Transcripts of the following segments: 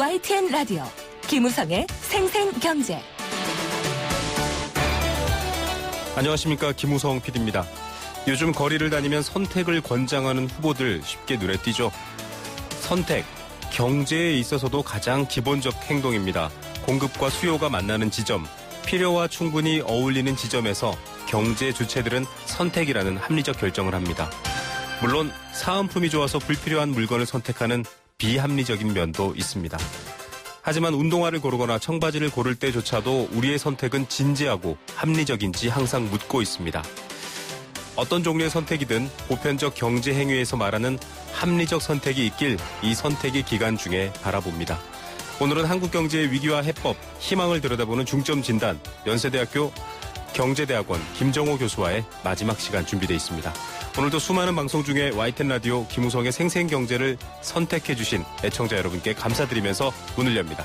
YTN 라디오 김우성의 생생경제. 안녕하십니까, 김우성 PD입니다. 요즘 거리를 다니면 선택을 권장하는 후보들 쉽게 눈에 띄죠. 선택, 경제에 있어서도 가장 기본적 행동입니다. 공급과 수요가 만나는 지점, 필요와 충분히 어울리는 지점에서 경제 주체들은 선택이라는 합리적 결정을 합니다. 물론 사은품이 좋아서 불필요한 물건을 선택하는 비합리적인 면도 있습니다. 하지만 운동화를 고르거나 청바지를 고를 때조차도 우리의 선택은 진지하고 합리적인지 항상 묻고 있습니다. 어떤 종류의 선택이든 보편적 경제 행위에서 말하는 합리적 선택이 있길 이 선택의 기간 중에 바라봅니다. 오늘은 한국 경제의 위기와 해법, 희망을 들여다보는 중점 진단, 연세대학교 경제대학원 김정호 교수와의 마지막 시간 준비되어 있습니다. 오늘도 수많은 방송 중에 YTN 라디오 김우성의 생생경제를 선택해 주신 애청자 여러분께 감사드리면서 문을 엽니다.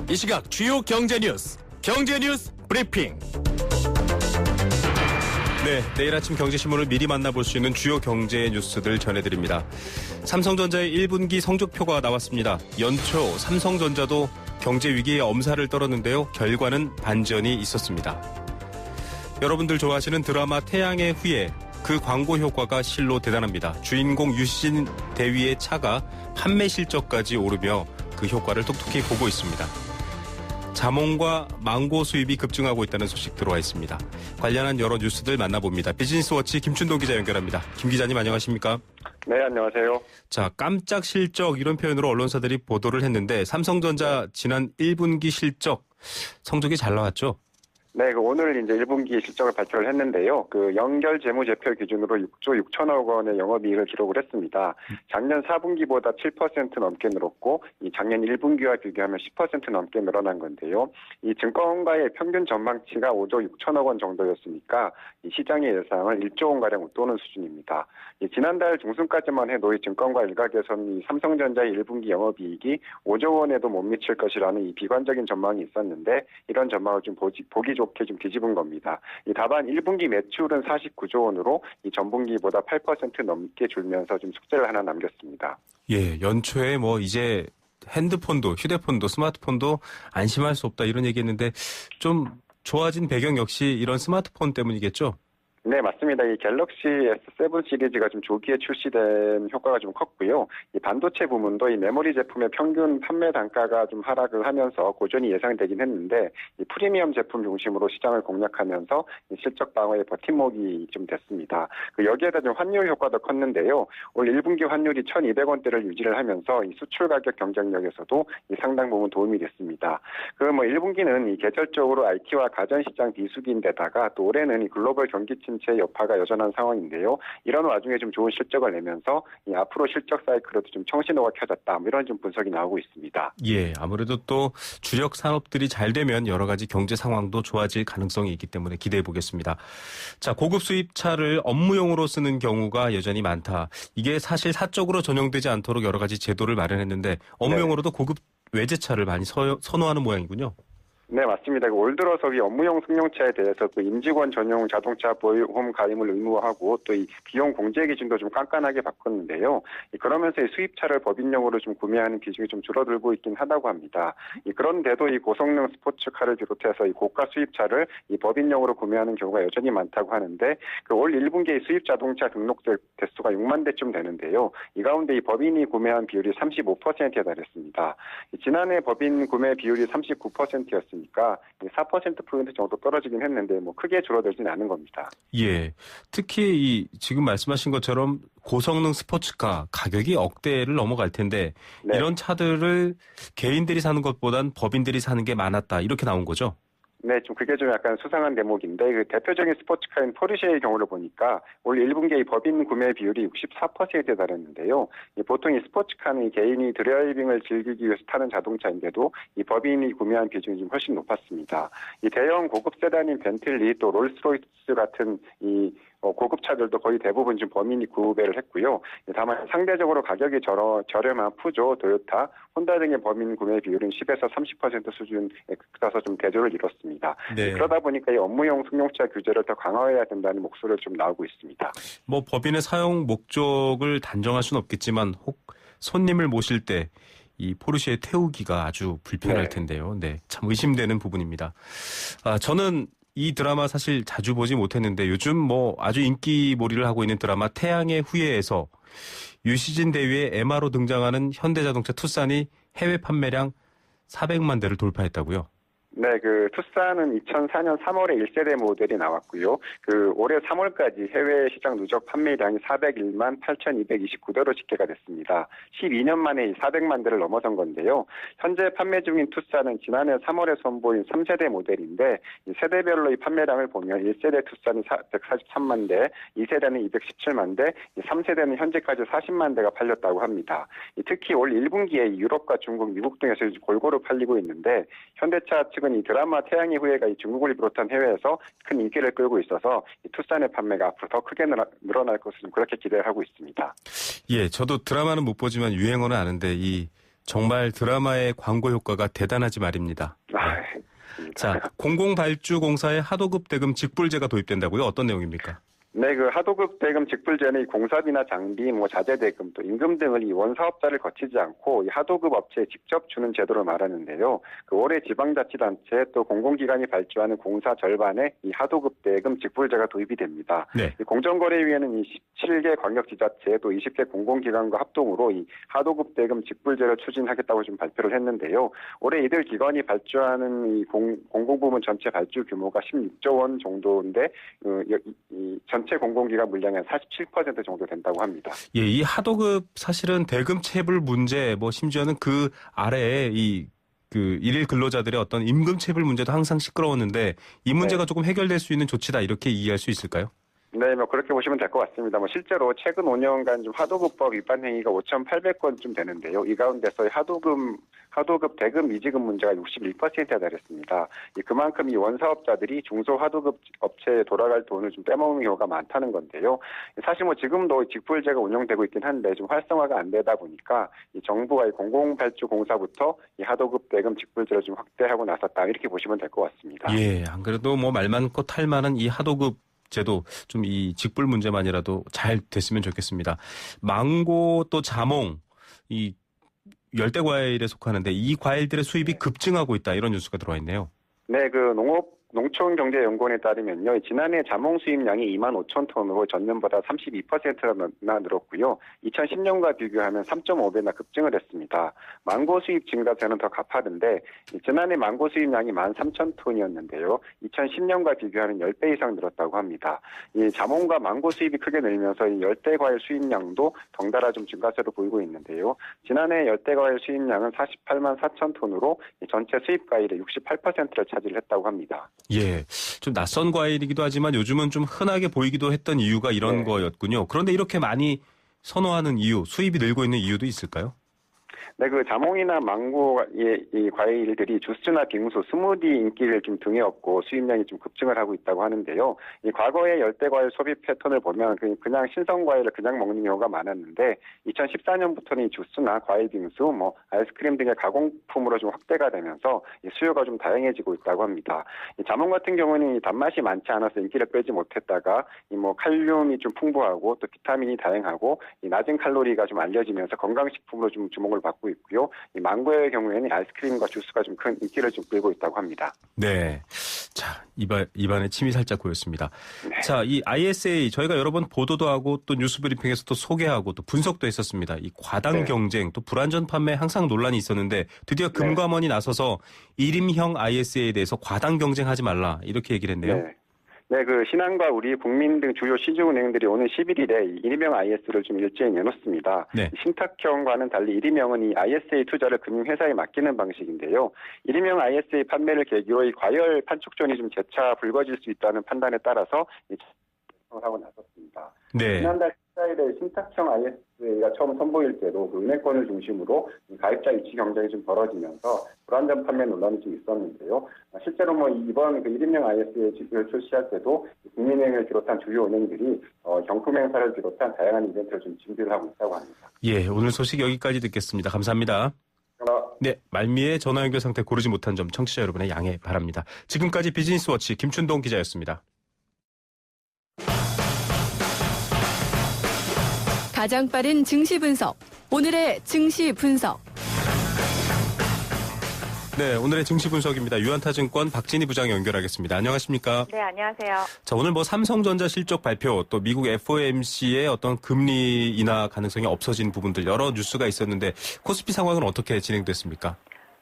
이 시각 주요 경제 뉴스 브리핑. 네, 내일 아침 경제신문을 미리 만나볼 수 있는 주요 경제 뉴스들 전해드립니다. 삼성전자의 1분기 성적표가 나왔습니다. 연초 삼성전자도 경제 위기의 엄살을 떨었는데요. 결과는 반전이 있었습니다. 여러분들 좋아하시는 드라마 태양의 후예, 그 광고 효과가 실로 대단합니다. 주인공 유신 대위의 차가 판매 실적까지 오르며 그 효과를 톡톡히 보고 있습니다. 자몽과 망고 수입이 급증하고 있다는 소식 들어와 있습니다. 관련한 여러 뉴스들 만나봅니다. 비즈니스워치 김춘동 기자 연결합니다. 김 기자님 안녕하십니까? 네, 안녕하세요. 자, 깜짝 실적 이런 표현으로 언론사들이 보도를 했는데 삼성전자 지난 1분기 실적 성적이 잘 나왔죠? 네, 오늘 이제 1분기 실적을 발표를 했는데요. 연결 재무제표 기준으로 6조 6천억 원의 영업이익을 기록을 했습니다. 작년 4분기보다 7% 넘게 늘었고, 이 작년 1분기와 비교하면 10% 넘게 늘어난 건데요. 이 증권가의 평균 전망치가 5조 6천억 원 정도였으니까 이 시장의 예상을 1조 원가량 웃도는 수준입니다. 지난달 중순까지만 해도 이 증권가 일각에서는 이 삼성전자의 1분기 영업이익이 5조 원에도 못 미칠 것이라는 이 비관적인 전망이 있었는데, 이런 전망을 좀 보기 좋게 좀 뒤집은 겁니다. 다만 1분기 매출은 49조 원으로 이 전분기보다 8% 넘게 줄면서 좀 숙제를 하나 남겼습니다. 예, 연초에 이제 핸드폰도 휴대폰도 스마트폰도 안심할 수 없다 이런 얘기했는데 좀 좋아진 배경 역시 이런 스마트폰 때문이겠죠? 네, 맞습니다. 이 갤럭시 S7 시리즈가 좀 조기에 출시된 효과가 좀 컸고요. 이 반도체 부문도 이 메모리 제품의 평균 판매 단가가 좀 하락을 하면서 고전이 예상되긴 했는데, 이 프리미엄 제품 중심으로 시장을 공략하면서 이 실적 방어의 버팀목이 좀 됐습니다. 여기에다 좀 환율 효과도 컸는데요. 올 1분기 환율이 1,200원대를 유지를 하면서 이 수출 가격 경쟁력에서도 이 상당 부분 도움이 됐습니다. 1분기는 이 계절적으로 IT와 가전 시장 비수기인데다가 또 올해는 이 글로벌 경기 침체 여파가 여전한 상황인데요. 이런 와중에 좀 좋은 실적을 내면서 이 앞으로 실적 사이클에도 좀 청신호가 켜졌다. 이런 좀 분석이 나오고 있습니다. 예, 아무래도 또 주력 산업들이 잘 되면 여러 가지 경제 상황도 좋아질 가능성이 있기 때문에 기대해 보겠습니다. 자, 고급 수입차를 업무용으로 쓰는 경우가 여전히 많다. 이게 사실 사적으로 전용되지 않도록 여러 가지 제도를 마련했는데 업무용으로도 고급 외제차를 많이 선호하는 모양이군요. 네, 맞습니다. 올 들어서 이 업무용 승용차에 대해서 또 임직원 전용 자동차 보험 가입을 의무화하고 또 이 비용 공제 기준도 좀 깐깐하게 바꿨는데요. 그러면서 이 수입차를 법인용으로 좀 구매하는 비중이 좀 줄어들고 있긴 하다고 합니다. 그런데도 이 고성능 스포츠카를 비롯해서 이 고가 수입차를 이 법인용으로 구매하는 경우가 여전히 많다고 하는데, 올 1분기의 수입 자동차 등록 대수가 6만 대쯤 되는데요. 이 가운데 이 법인이 구매한 비율이 35%에 달했습니다. 지난해 법인 구매 비율이 39%였습니다. 니까 4%포인트 정도 떨어지긴 했는데 크게 줄어들진 않은 겁니다. 예, 특히 지금 말씀하신 것처럼 고성능 스포츠카 가격이 억대를 넘어갈 텐데 네. 이런 차들을 개인들이 사는 것보단 법인들이 사는 게 많았다 이렇게 나온 거죠? 네, 그게 좀 약간 수상한 대목인데, 대표적인 스포츠카인 포르쉐의 경우를 보니까 올 1분기의 법인 구매 비율이 64%에 달했는데요. 보통 이 스포츠카는 개인이 드라이빙을 즐기기 위해서 타는 자동차인데도 이 법인이 구매한 비중이 좀 훨씬 높았습니다. 이 대형 고급 세단인 벤틀리 또 롤스로이스 같은 이 고급차들도 거의 대부분 지금 범인이 구매를 했고요. 다만 상대적으로 가격이 저렴한 푸조, 도요타, 혼다 등의 범인 구매 비율은 10에서 30% 수준에 그쳐서 좀 대조를 이뤘습니다. 네. 그러다 보니까 이 업무용 승용차 규제를 더 강화해야 된다는 목소리가 좀 나오고 있습니다. 뭐 법인의 사용 목적을 단정할 수는 없겠지만 혹 손님을 모실 때 이 포르쉐 태우기가 아주 불편할 텐데요. 네, 참 의심되는 부분입니다. 저는 이 드라마 사실 자주 보지 못했는데 요즘 뭐 아주 인기몰이를 하고 있는 드라마 태양의 후예에서 유시진 대위의 에마로 등장하는 현대자동차 투싼이 해외 판매량 400만 대를 돌파했다고요? 네, 투싼은 2004년 3월에 1세대 모델이 나왔고요. 올해 3월까지 해외 시장 누적 판매량이 401만 8,229대로 집계가 됐습니다. 12년 만에 이 400만 대를 넘어선 건데요. 현재 판매 중인 투싼은 지난해 3월에 선보인 3세대 모델인데 이 세대별로 이 판매량을 보면 1세대 투싼이 143만 대, 2세대는 217만 대, 3세대는 현재까지 40만 대가 팔렸다고 합니다. 특히 올 1분기에 유럽과 중국, 미국 등에서 골고루 팔리고 있는데 현대차 측은 이 드라마 태양의 후예가 이 중국을 비롯한 해외에서 큰 인기를 끌고 있어서 이 투싼의 판매가 앞으로 더 크게 늘어날 것을 그렇게 기대를 하고 있습니다. 예, 저도 드라마는 못 보지만 유행어는 아는데 이 정말 드라마의 광고 효과가 대단하지 말입니다. 자, 공공발주공사의 하도급 대금 직불제가 도입된다고요? 어떤 내용입니까? 네, 하도급 대금 직불제는 이 공사비나 장비, 자재 대금, 또 임금 등을 이 원사업자를 거치지 않고 이 하도급 업체에 직접 주는 제도를 말하는데요. 올해 지방자치단체 또 공공기관이 발주하는 공사 절반에 이 하도급 대금 직불제가 도입이 됩니다. 네. 공정거래위원회는 이 17개 광역지자체 또 20개 공공기관과 합동으로 이 하도급 대금 직불제를 추진하겠다고 지금 발표를 했는데요. 올해 이들 기관이 발주하는 이 공공부문 전체 발주 규모가 16조 원 정도인데 전체 공공기관 물량의 47% 정도 된다고 합니다. 예, 이 하도급 사실은 대금 체불 문제, 심지어는 그 아래에 일일 근로자들의 어떤 임금 체불 문제도 항상 시끄러웠는데 이 문제가 조금 해결될 수 있는 조치다 이렇게 이해할 수 있을까요? 네, 그렇게 보시면 될 것 같습니다. 실제로 최근 5년간 좀 하도급법 위반 행위가 5,800건쯤 되는데요. 이 가운데서 하도급 대금 미지급 문제가 61%에 달했습니다. 그만큼 이 원사업자들이 중소 하도급 업체에 돌아갈 돈을 좀 빼먹는 경우가 많다는 건데요. 사실 지금도 직불제가 운영되고 있긴 한데 좀 활성화가 안 되다 보니까 이 정부가 이 공공발주공사부터 이 하도급 대금 직불제를 좀 확대하고 나섰다 이렇게 보시면 될 것 같습니다. 예, 안 그래도 말 많고 탈 많은 이 하도급 제도 좀 이 직불 문제만이라도 잘 됐으면 좋겠습니다. 망고 또 자몽 이 열대 과일에 속하는데 이 과일들의 수입이 급증하고 있다 이런 뉴스가 들어와 있네요. 네, 농촌경제연구원에 따르면요, 지난해 자몽 수입량이 2만 5천 톤으로 전년보다 32%나 늘었고요. 2010년과 비교하면 3.5배나 급증을 했습니다. 망고 수입 증가세는 더 가파른데 지난해 망고 수입량이 1만 3천 톤이었는데요. 2010년과 비교하면 10배 이상 늘었다고 합니다. 이 자몽과 망고 수입이 크게 늘면서 이 열대과일 수입량도 덩달아 좀 증가세로 보이고 있는데요. 지난해 열대과일 수입량은 48만 4천 톤으로 전체 수입 과일의 68%를 차지를 했다고 합니다. 예, 좀 낯선 과일이기도 하지만 요즘은 좀 흔하게 보이기도 했던 이유가 이런 거였군요. 그런데 이렇게 많이 선호하는 이유, 수입이 늘고 있는 이유도 있을까요? 네, 자몽이나 망고의 이 과일들이 주스나 빙수, 스무디 인기를 좀 등에 업고 수입량이 좀 급증을 하고 있다고 하는데요. 이 과거의 열대과일 소비 패턴을 보면 그냥 신선 과일을 그냥 먹는 경우가 많았는데 2014년부터는 이 주스나 과일 빙수, 아이스크림 등의 가공품으로 좀 확대가 되면서 이 수요가 좀 다양해지고 있다고 합니다. 이 자몽 같은 경우는 이 단맛이 많지 않아서 인기를 끌지 못했다가 칼륨이 좀 풍부하고 또 비타민이 다양하고 이 낮은 칼로리가 좀 알려지면서 건강식품으로 좀 주목을 받고 있고요. 이 망고의 경우에는 아이스크림과 주스가 좀 큰 인기를 좀 끌고 있다고 합니다. 네. 자, 입안에 침이 살짝 고였습니다. 네. 자, 이 ISA 저희가 여러 번 보도도 하고 또 뉴스 브리핑에서 또 소개하고 또 분석도 했었습니다. 이 과당 경쟁 또 불안전 판매 항상 논란이 있었는데 드디어 금감원이 나서서 1임형 ISA에 대해서 과당 경쟁하지 말라 이렇게 얘기를 했네요. 네. 네, 신한과 우리 국민 등 주요 시중은행들이 오는 11일에 1임형 IS를 좀 일제히 내놓습니다. 네. 신탁형과는 달리 1임형은 이 ISA 투자를 금융회사에 맡기는 방식인데요. 1임형 ISA 판매를 계기로 이 과열 판촉전이 좀 재차 불거질 수 있다는 판단에 따라서 신청을 하고 나섰습니다. 네. 지난달 14일에 신탁형 ISA가 처음 선보일 때도 그 은행권을 중심으로 가입자 이치 경쟁이 좀 벌어지면서 불안전 판매 논란이 좀 있었는데요. 실제로 이번 그 1인용 ISA를 출시할 때도 국민은행을 비롯한 주요 은행들이 경품 행사를 비롯한 다양한 이벤트를 좀 준비를 하고 있다고 합니다. 예, 오늘 소식 여기까지 듣겠습니다. 감사합니다. 네, 말미에 전화 연결 상태 고르지 못한 점 청취자 여러분의 양해 바랍니다. 지금까지 비즈니스워치 김춘동 기자였습니다. 가장 빠른 증시 분석. 오늘의 증시 분석. 네, 오늘의 증시 분석입니다. 유한타증권 박진희 부장 연결하겠습니다. 안녕하십니까? 네, 안녕하세요. 자, 오늘 삼성전자 실적 발표, 또 미국 FOMC의 어떤 금리 인하 가능성이 없어진 부분들 여러 뉴스가 있었는데 코스피 상황은 어떻게 진행됐습니까?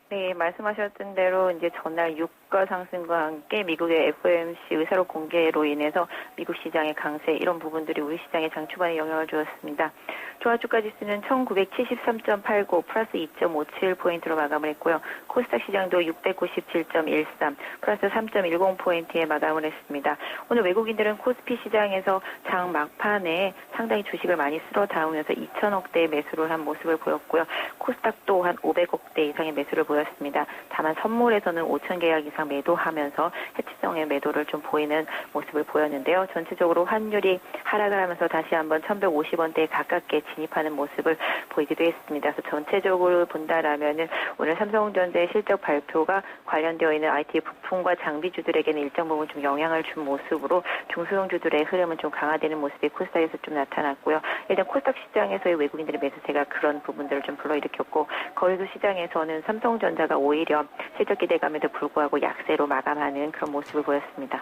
네, 말씀하셨던 대로 이제 전날 유가 상승과 함께 미국의 FOMC 의사록 공개로 인해서 미국 시장의 강세 이런 부분들이 우리 시장의 장 초반에 영향을 주었습니다. 조합주가 지수는 1973.89 플러스 2.57포인트로 마감을 했고요. 코스닥 시장도 697.13 플러스 3.10포인트에 마감을 했습니다. 오늘 외국인들은 코스피 시장에서 장 막판에 상당히 주식을 많이 쓸어 담으면서 2천억대의 매수를 한 모습을 보였고요. 코스닥 또한 500억대 이상의 매수를 보였습니다. 다만 선물에서는 5천 계약 이상 매도하면서 해치성의 매도를 좀 보이는 모습을 보였는데요. 전체적으로 환율이 하락을 하면서 다시 한번 1150원대에 가깝게 진입하는 모습을 보이기도 했습니다. 그래서 전체적으로 본다라면은 오늘 삼성전자의 실적 발표가 관련되어 있는 IT 부품과 장비주들에게는 일정 부분 좀 영향을 준 모습으로 중소형주들의 흐름은 좀 강화되는 모습이 코스닥에서 좀 나타났고요. 일단 코스닥 시장에서의 외국인들의 매수세가 그런 부분들을 좀 불러일으켰고 거래소 시장에서는 삼성전자가 오히려 실적 기대감에도 불구하고 약세로 마감하는 그런 모습을 보였습니다.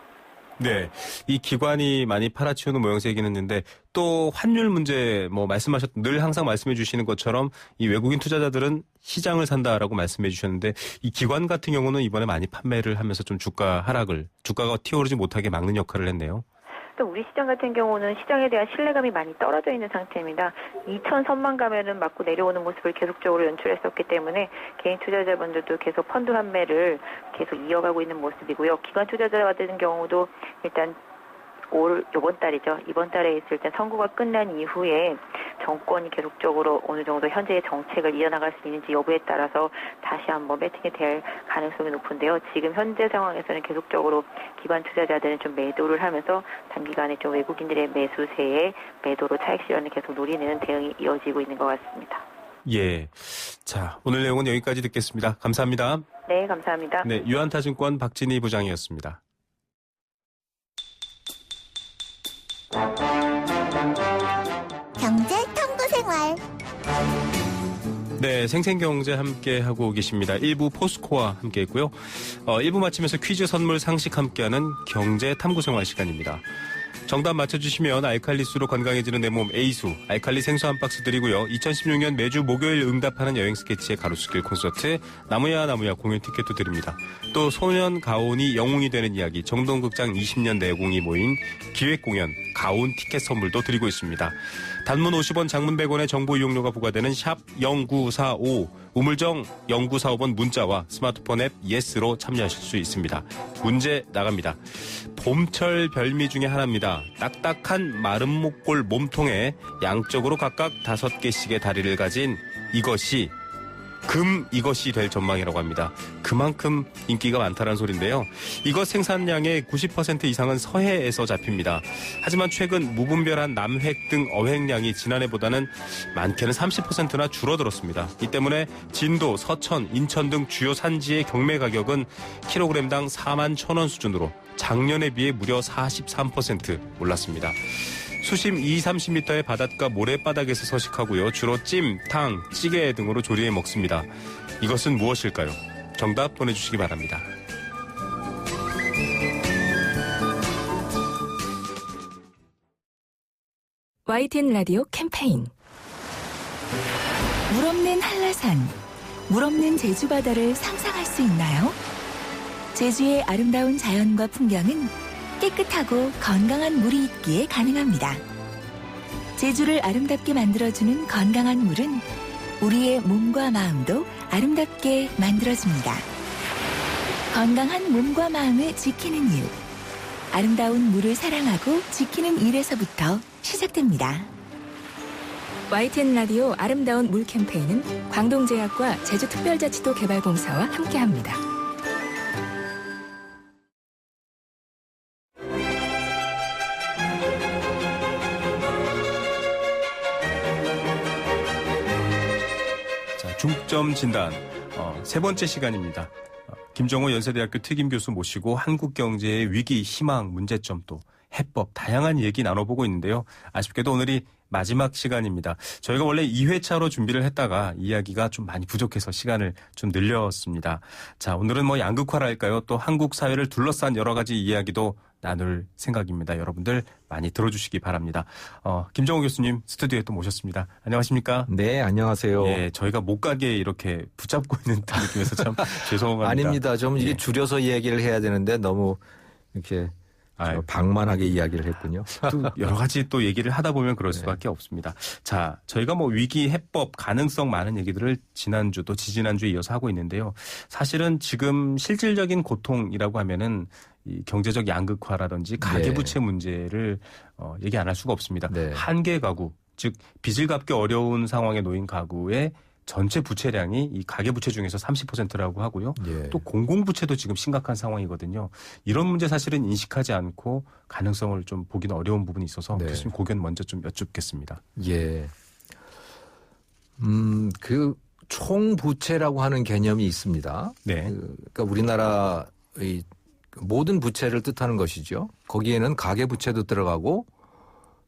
네, 이 기관이 많이 팔아치우는 모양새이긴 했는데 또 환율 문제 늘 항상 말씀해 주시는 것처럼 이 외국인 투자자들은 시장을 산다라고 말씀해 주셨는데 이 기관 같은 경우는 이번에 많이 판매를 하면서 좀 주가가 튀어오르지 못하게 막는 역할을 했네요. 우리 시장 같은 경우는 시장에 대한 신뢰감이 많이 떨어져 있는 상태입니다. 2천 선만 가면은 맞고 내려오는 모습을 계속적으로 연출했었기 때문에 개인 투자자분들도 계속 펀드 판매를 계속 이어가고 있는 모습이고요. 기관 투자자 같은 경우도 일단 이번 달에 있을 때 선거가 끝난 이후에 정권이 계속적으로 어느 정도 현재의 정책을 이어나갈 수 있는지 여부에 따라서 다시 한번 배팅이 될 가능성이 높은데요. 지금 현재 상황에서는 계속적으로 기관 투자자들은 좀 매도를 하면서 단기간에 좀 외국인들의 매수세에 매도로 차익 실현을 계속 노리는 대응이 이어지고 있는 것 같습니다. 예. 자, 오늘 내용은 여기까지 듣겠습니다. 감사합니다. 네, 감사합니다. 네, 유한타증권 박진희 부장이었습니다. 경제 탐구 생활. 네, 생생경제 함께하고 계십니다. 1부 포스코와 함께했고요. 1부 마치면서 퀴즈 선물 상식 함께하는 경제 탐구 생활 시간입니다. 정답 맞춰주시면 알칼리수로 건강해지는 내 몸 에이수 알칼리 생수 한 박스 드리고요. 2016년 매주 목요일 응답하는 여행 스케치의 가로수길 콘서트 나무야 공연 티켓도 드립니다. 또 소년 가온이 영웅이 되는 이야기 정동극장 20년 내공이 모인 기획공연 가온 티켓 선물도 드리고 있습니다. 단문 50원 장문 100원의 정보 이용료가 부과되는 샵 0945 우물정 0945번 문자와 스마트폰 앱 예스로 참여하실 수 있습니다. 문제 나갑니다. 봄철 별미 중에 하나입니다. 딱딱한 마른 목골 몸통에 양쪽으로 각각 5개씩의 다리를 가진 이것이 될 전망이라고 합니다. 그만큼 인기가 많다는 소린데요. 이것 생산량의 90% 이상은 서해에서 잡힙니다. 하지만 최근 무분별한 남획 등 어획량이 지난해보다는 많게는 30%나 줄어들었습니다. 이 때문에 진도, 서천, 인천 등 주요 산지의 경매 가격은 킬로그램당 41,000원 수준으로 작년에 비해 무려 43% 올랐습니다. 수심 20-30m의 바닷가 모래바닥에서 서식하고요. 주로 찜, 탕, 찌개 등으로 조리해 먹습니다. 이것은 무엇일까요? 정답 보내주시기 바랍니다. YTN 라디오 캠페인 물 없는 한라산, 물 없는 제주 바다를 상상할 수 있나요? 제주의 아름다운 자연과 풍경은 깨끗하고 건강한 물이 있기에 가능합니다. 제주를 아름답게 만들어주는 건강한 물은 우리의 몸과 마음도 아름답게 만들어줍니다. 건강한 몸과 마음을 지키는 이유 아름다운 물을 사랑하고 지키는 일에서부터 시작됩니다. YTN 라디오 아름다운 물 캠페인은 광동제약과 제주특별자치도 개발공사와 함께합니다. 자, 중점 진단 세 번째 시간입니다. 김정호 연세대학교 특임교수 모시고 한국 경제의 위기, 희망, 문제점 또 해법 다양한 얘기 나눠보고 있는데요. 아쉽게도 오늘이 마지막 시간입니다. 저희가 원래 2회차로 준비를 했다가 이야기가 좀 많이 부족해서 시간을 좀 늘렸습니다. 자, 오늘은 뭐 양극화랄까요? 또 한국 사회를 둘러싼 여러 가지 이야기도 나눌 생각입니다. 여러분들 많이 들어주시기 바랍니다. 김정호 교수님 스튜디오에 또 모셨습니다. 안녕하십니까? 네, 안녕하세요. 예, 저희가 못 가게 이렇게 붙잡고 있는 듯한 느낌에서 참 죄송합니다. 아닙니다. 좀 이게 예. 줄여서 이야기를 해야 되는데 너무 이렇게 방만하게 이야기를 했군요. 또 여러 가지 또 얘기를 하다 보면 그럴 수밖에 없습니다. 자, 저희가 뭐 위기, 해법, 가능성 많은 얘기들을 지난주 또 지지난주에 이어서 하고 있는데요. 사실은 지금 실질적인 고통이라고 하면은 이 경제적 양극화라든지 가계부채 문제를 얘기 안 할 수가 없습니다. 네. 한계 가구, 즉 빚을 갚기 어려운 상황에 놓인 가구의 전체 부채량이 이 가계부채 중에서 30%라고 하고요. 예. 또 공공부채도 지금 심각한 상황이거든요. 이런 문제 사실은 인식하지 않고 가능성을 좀 보기는 어려운 부분이 있어서 네. 교수님 고견 먼저 좀 여쭙겠습니다. 예. 그 총부채라고 하는 개념이 있습니다. 네. 그러니까 우리나라의 모든 부채를 뜻하는 것이죠. 거기에는 가계부채도 들어가고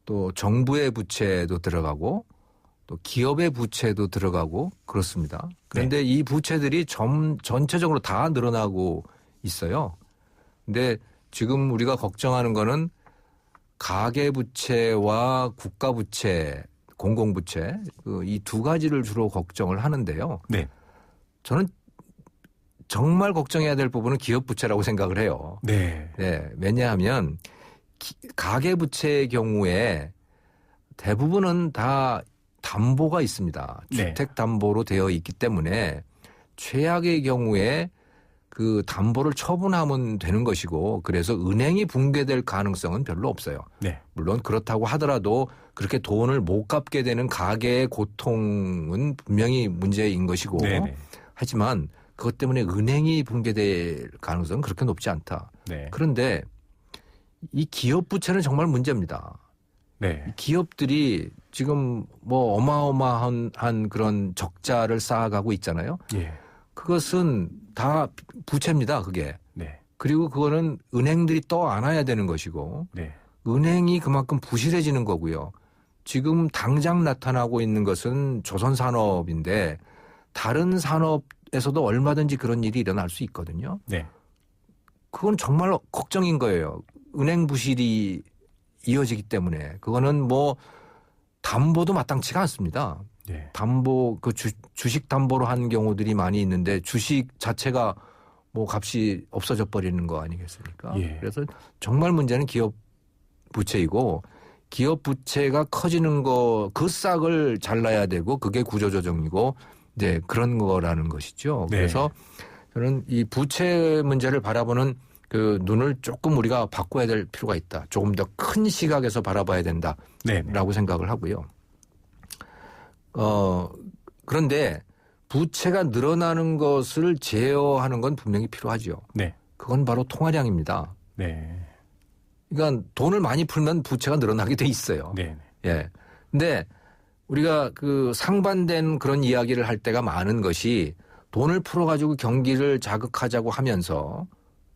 또 정부의 부채도 들어가고 또 기업의 부채도 들어가고 그렇습니다. 그런데 이 부채들이 전체적으로 다 늘어나고 있어요. 근데 지금 우리가 걱정하는 거는 가계부채와 국가부채, 공공부채 이 두 가지를 주로 걱정을 하는데요. 네. 저는 정말 걱정해야 될 부분은 기업부채라고 생각을 해요. 네. 네, 왜냐하면 가계부채의 경우에 대부분은 다 담보가 있습니다. 네. 주택담보로 되어 있기 때문에 최악의 경우에 그 담보를 처분하면 되는 것이고 그래서 은행이 붕괴될 가능성은 별로 없어요. 네. 물론 그렇다고 하더라도 그렇게 돈을 못 갚게 되는 가계의 고통은 분명히 문제인 것이고 네네. 하지만 그것 때문에 은행이 붕괴될 가능성은 그렇게 높지 않다. 네. 그런데 이 기업 부채는 정말 문제입니다. 네. 기업들이 지금 뭐 어마어마한 그런 적자를 쌓아가고 있잖아요. 예. 그것은 다 부채입니다. 그게. 네. 그리고 그거는 은행들이 떠 안아야 되는 것이고 네. 은행이 그만큼 부실해지는 거고요. 지금 당장 나타나고 있는 것은 조선산업인데 다른 산업에서도 얼마든지 그런 일이 일어날 수 있거든요. 네. 그건 정말 걱정인 거예요. 은행 부실이 이어지기 때문에 그거는 뭐 담보도 마땅치가 않습니다. 네. 담보 그 주식 담보로 한 경우들이 많이 있는데 주식 자체가 뭐 값이 없어져 버리는 거 아니겠습니까? 예. 그래서 정말 문제는 기업 부채이고 기업 부채가 커지는 거 그 싹을 잘라야 되고 그게 구조조정이고 이제 그런 거라는 것이죠. 네. 그래서 저는 이 부채 문제를 바라보는 그 눈을 조금 우리가 바꿔야 될 필요가 있다. 조금 더 큰 시각에서 바라봐야 된다라고 네. 생각을 하고요. 그런데 부채가 늘어나는 것을 제어하는 건 분명히 필요하죠. 네. 그건 바로 통화량입니다. 네. 그러니까 돈을 많이 풀면 부채가 늘어나게 돼 있어요. 네. 예. 근데 우리가 그 상반된 그런 이야기를 할 때가 많은 것이 돈을 풀어가지고 경기를 자극하자고 하면서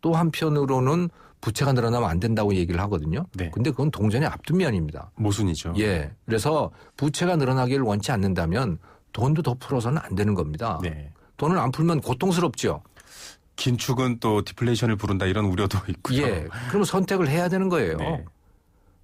또 한편으로는 부채가 늘어나면 안 된다고 얘기를 하거든요. 네. 근데 그건 동전의 앞뒷면입니다. 모순이죠. 예. 그래서 부채가 늘어나기를 원치 않는다면 돈도 더 풀어서는 안 되는 겁니다. 네. 돈을 안 풀면 고통스럽죠. 긴축은 또 디플레이션을 부른다 이런 우려도 있고요. 예. 그럼 선택을 해야 되는 거예요. 네.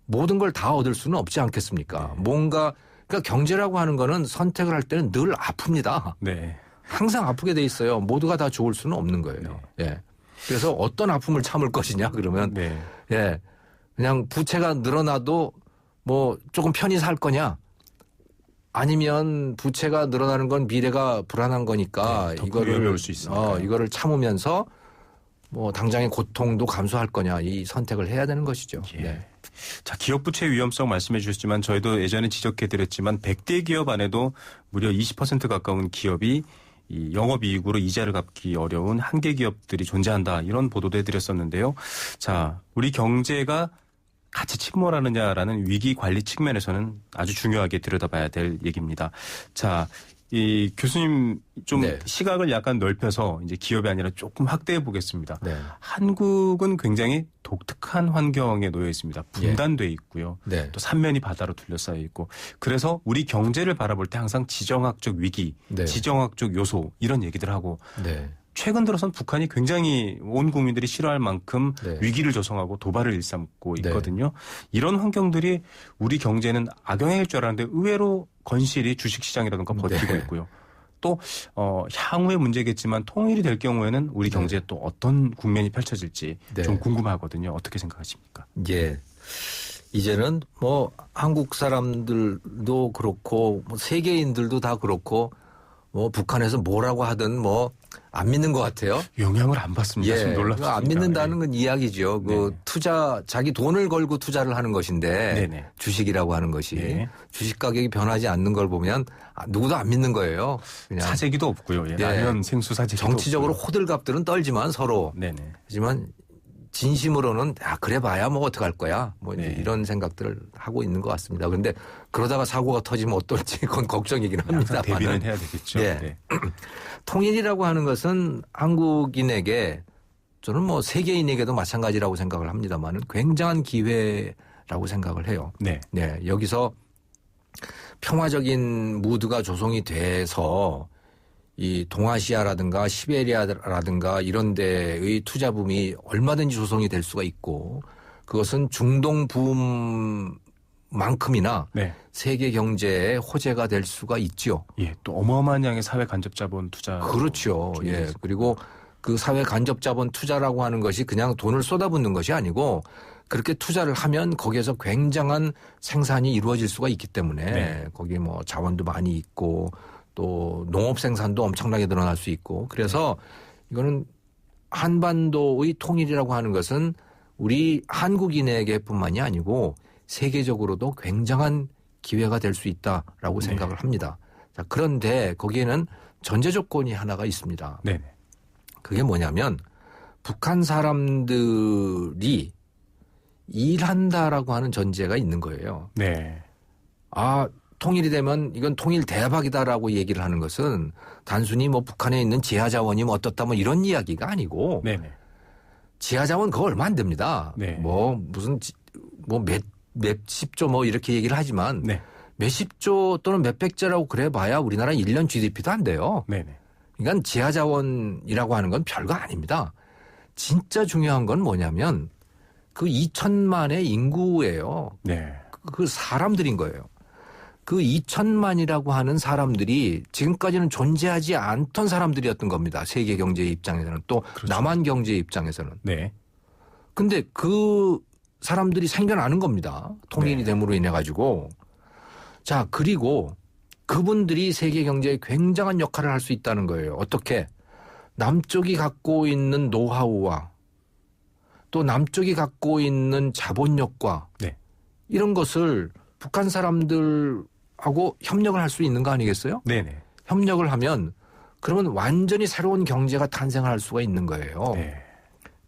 모든 걸 다 얻을 수는 없지 않겠습니까? 네. 뭔가 그러니까 경제라고 하는 거는 선택을 할 때는 늘 아픕니다. 네. 항상 아프게 돼 있어요. 모두가 다 좋을 수는 없는 거예요. 예. 그래서 어떤 아픔을 참을 것이냐 그러면 네. 예. 그냥 부채가 늘어나도 뭐 조금 편히 살 거냐 아니면 부채가 늘어나는 건 미래가 불안한 거니까 네, 더 큰 위험이 올 수 있으니까요. 이거를 참으면서 뭐 당장의 고통도 감수할 거냐 이 선택을 해야 되는 것이죠. 예. 네. 자, 기업 부채 위험성 말씀해 주셨지만 저희도 예전에 지적해드렸지만 100대 기업 안에도 무려 20% 가까운 기업이 이 영업이익으로 이자를 갚기 어려운 한계 기업들이 존재한다. 이런 보도도 해드렸었는데요. 자, 우리 경제가 같이 침몰하느냐라는 위기 관리 측면에서는 아주 중요하게 들여다봐야 될 얘기입니다. 자, 이 교수님 좀 네. 시각을 약간 넓혀서 이제 기업이 아니라 조금 확대해 보겠습니다. 네. 한국은 굉장히 독특한 환경에 놓여 있습니다. 분단돼 있고요. 네. 또 삼면이 바다로 둘러싸여 있고 그래서 우리 경제를 바라볼 때 항상 지정학적 위기, 네. 지정학적 요소 이런 얘기들 하고 네. 최근 들어선 북한이 굉장히 온 국민들이 싫어할 만큼 네. 위기를 조성하고 도발을 일삼고 있거든요. 이런 환경들이 우리 경제는 악영향일 줄 알았는데 의외로 건실히 주식시장이라든가 버티고 네. 있고요. 또 향후의 문제겠지만 통일이 될 경우에는 우리 네. 경제에 또 어떤 국면이 펼쳐질지 네. 좀 궁금하거든요. 어떻게 생각하십니까? 예. 이제는 뭐 한국 사람들도 그렇고 뭐 세계인들도 다 그렇고 뭐 북한에서 뭐라고 하든 뭐 안 믿는 것 같아요. 영향을 안 받습니다. 좀 놀랍습니다. 안 믿는다는 건 이야기죠. 그 네. 투자 자기 돈을 걸고 투자를 하는 것인데 네네. 주식이라고 하는 것이 네. 주식 가격이 변하지 않는 걸 보면 누구도 안 믿는 거예요. 그냥 사재기도 없고요. 예. 예. 라면 생수 사재기도 정치적으로 없고요. 호들갑들은 떨지만 서로 네네. 하지만 진심으로는 그래 봐야 뭐 어떡할 거야 뭐 이제 네. 이런 생각들을 하고 있는 것 같습니다. 그런데 그러다가 사고가 터지면 어떨지 그건 걱정이긴 합니다. 항상 대비는 해야 되겠죠. 예. 네. 통일이라고 하는 것은 한국인에게 저는 뭐 세계인에게도 마찬가지라고 생각을 합니다만 굉장한 기회라고 생각을 해요. 네. 네, 여기서 평화적인 무드가 조성이 돼서 이 동아시아라든가 시베리아라든가 이런 데의 투자 붐이 얼마든지 조성이 될 수가 있고 그것은 중동 붐만큼이나 네. 세계 경제의 호재가 될 수가 있죠. 예, 또 어마어마한 양의 사회 간접 자본 투자. 그렇죠. 예. 준비됐습니다. 그리고 그 사회 간접 자본 투자라고 하는 것이 그냥 돈을 쏟아붓는 것이 아니고 그렇게 투자를 하면 거기에서 굉장한 생산이 이루어질 수가 있기 때문에 네. 거기 뭐 자원도 많이 있고 또 농업 생산도 엄청나게 늘어날 수 있고 그래서 이거는 한반도의 통일이라고 하는 것은 우리 한국인에게뿐만이 아니고 세계적으로도 굉장한 기회가 될 수 있다라고 네. 생각을 합니다. 자, 그런데 거기에는 전제 조건이 하나가 있습니다. 네. 그게 뭐냐면 북한 사람들이 일한다라고 하는 전제가 있는 거예요. 네. 통일이 되면 이건 통일 대박이다라고 얘기를 하는 것은 단순히 뭐 북한에 있는 지하 자원이 뭐 어떻다 뭐 이런 이야기가 아니고 네. 네. 지하 자원 그거 얼마 안 됩니다. 네. 뭐 무슨 뭐 몇십조 뭐 이렇게 얘기를 하지만 네. 몇십조 또는 몇백조라고 그래 봐야 우리나라 1년 GDP도 안 돼요. 네. 그러니까 지하 자원이라고 하는 건 별거 아닙니다. 진짜 중요한 건 뭐냐면 그 2천만의 인구예요. 네. 그 사람들인 거예요. 그 2천만이라고 하는 사람들이 지금까지는 존재하지 않던 사람들이었던 겁니다. 세계 경제 입장에서는 또 그렇죠. 남한 경제 입장에서는. 네. 근데 그 사람들이 생겨나는 겁니다. 통일이 네. 됨으로 인해 가지고. 자, 그리고 그분들이 세계 경제에 굉장한 역할을 할 수 있다는 거예요. 어떻게? 남쪽이 갖고 있는 노하우와 또 남쪽이 갖고 있는 자본력과 네. 이런 것을 북한 사람들하고 협력을 할 수 있는 거 아니겠어요? 네네. 협력을 하면 그러면 완전히 새로운 경제가 탄생할 수가 있는 거예요. 네.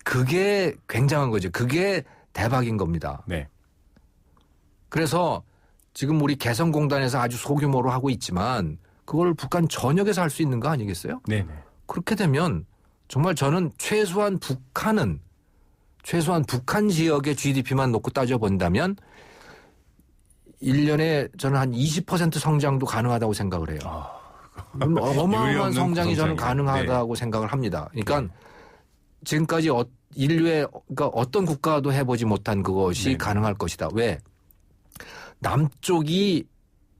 그게 굉장한 거죠. 그게 대박인 겁니다. 네. 그래서 지금 우리 개성공단에서 아주 소규모로 하고 있지만 그걸 북한 전역에서 할 수 있는 거 아니겠어요? 네네. 그렇게 되면 정말 저는 최소한 북한 지역의 GDP만 놓고 따져본다면 1년에 저는 한 20% 성장도 가능하다고 생각을 해요. 유례 어마어마한 없는 성장이 저는 성장이네요. 가능하다고 생각을 합니다. 그러니까 지금까지 인류의 그러니까 어떤 국가도 해보지 못한 그것이 네. 가능할 것이다. 왜? 남쪽이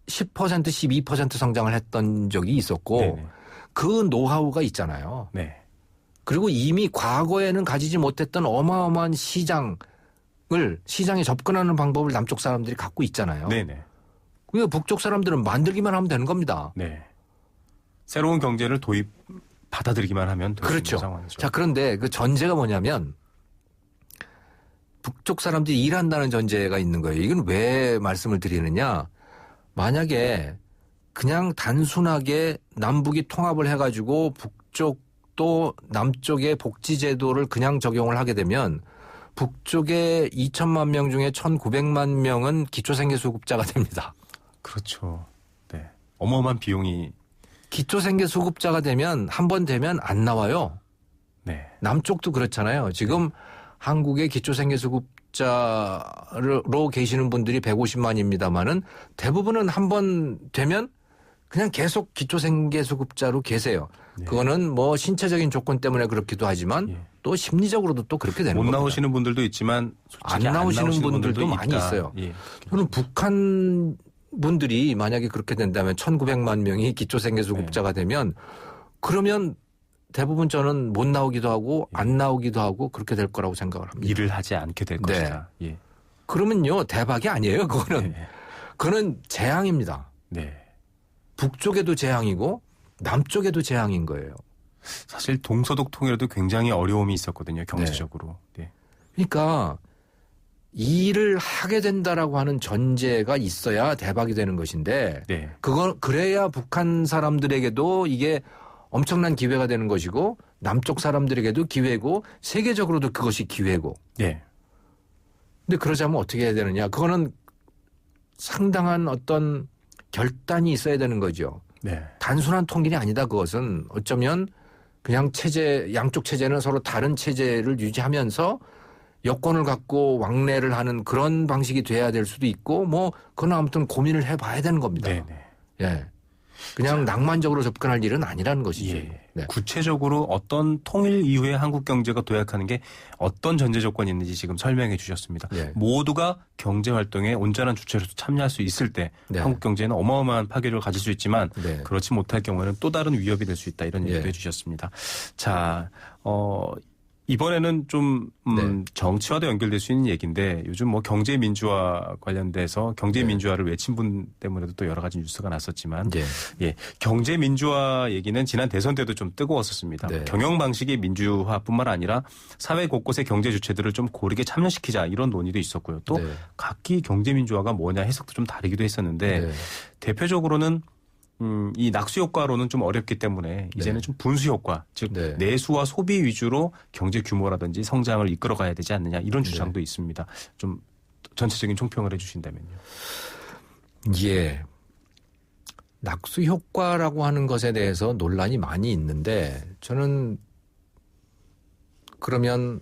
10% 12% 성장을 했던 적이 있었고 네네. 그 노하우가 있잖아요. 네. 그리고 이미 과거에는 가지지 못했던 어마어마한 시장에 접근하는 방법을 남쪽 사람들이 갖고 있잖아요. 네네. 그러니까 북쪽 사람들은 만들기만 하면 되는 겁니다. 네. 새로운 경제를 도입 받아들이기만 하면 되는 그렇죠. 상황이죠. 자, 그런데 그 전제가 뭐냐면 북쪽 사람들이 일한다는 전제가 있는 거예요. 이건 왜 말씀을 드리느냐. 만약에 그냥 단순하게 남북이 통합을 해가지고 북쪽도 남쪽의 복지제도를 그냥 적용을 하게 되면 북쪽의 2천만 명 중에 1,900만 명은 기초생계수급자가 됩니다. 그렇죠. 네. 어마어마한 비용이. 기초생계수급자가 되면 한 번 되면 안 나와요. 네. 남쪽도 그렇잖아요. 지금 한국의 기초생계수급자로 계시는 분들이 150만입니다만은 대부분은 한 번 되면 그냥 계속 기초생계수급자로 계세요. 네. 그거는 뭐 신체적인 조건 때문에 그렇기도 하지만 예. 또 심리적으로도 또 그렇게 되는 못 겁니다. 나오시는 분들도 있지만 솔직히 안 나오시는 분들도 있다. 많이 있어요. 예. 저는 북한 분들이 만약에 그렇게 된다면 1,900만 명이 기초생계수급자가 되면 그러면 대부분 저는 못 나오기도 하고 안 나오기도 하고 그렇게 될 거라고 생각을 합니다. 일을 하지 않게 될 네. 것이다. 예. 그러면요 대박이 아니에요. 그거는 네. 그거는 재앙입니다. 네. 북쪽에도 재앙이고 남쪽에도 재앙인 거예요. 사실 동서독 통일에도 굉장히 어려움이 있었거든요. 경제적으로. 네. 그러니까 일을 하게 된다라고 하는 전제가 있어야 대박이 되는 것인데 네. 그래야 북한 사람들에게도 이게 엄청난 기회가 되는 것이고 남쪽 사람들에게도 기회고 세계적으로도 그것이 기회고. 네. 근데 그러자면 어떻게 해야 되느냐. 그거는 상당한 어떤 결단이 있어야 되는 거죠. 네. 단순한 통일이 아니다. 그것은 어쩌면 그냥 양쪽 체제는 서로 다른 체제를 유지하면서 여권을 갖고 왕래를 하는 그런 방식이 돼야 될 수도 있고 뭐 그건 아무튼 고민을 해봐야 되는 겁니다. 네. 네. 예. 그냥 낭만적으로 접근할 일은 아니라는 것이죠. 예. 네. 구체적으로 어떤 통일 이후에 한국 경제가 도약하는 게 어떤 전제 조건이 있는지 지금 설명해 주셨습니다. 네. 모두가 경제 활동에 온전한 주체로서 참여할 수 있을 때 네. 한국 경제는 어마어마한 파괴력을 가질 수 있지만 네. 그렇지 못할 경우에는 또 다른 위협이 될 수 있다 이런 얘기도 네. 해주셨습니다. 자, 이번에는 좀 네. 정치와도 연결될 수 있는 얘기인데 요즘 뭐 경제 민주화 관련돼서 경제 네. 민주화를 외친 분 때문에도 또 여러 가지 뉴스가 났었지만 네. 예, 경제 민주화 얘기는 지난 대선 때도 좀 뜨거웠었습니다. 네. 경영 방식의 민주화뿐만 아니라 사회 곳곳의 경제 주체들을 좀 고르게 참여시키자 이런 논의도 있었고요. 또 네. 각기 경제 민주화가 뭐냐 해석도 좀 다르기도 했었는데 네. 대표적으로는 이 낙수 효과로는 좀 어렵기 때문에 이제는 좀 분수 효과, 즉 네. 내수와 소비 위주로 경제 규모라든지 성장을 이끌어가야 되지 않느냐 이런 주장도 있습니다. 좀 전체적인 총평을 해주신다면요. 예. 낙수 효과라고 하는 것에 대해서 논란이 많이 있는데 저는 그러면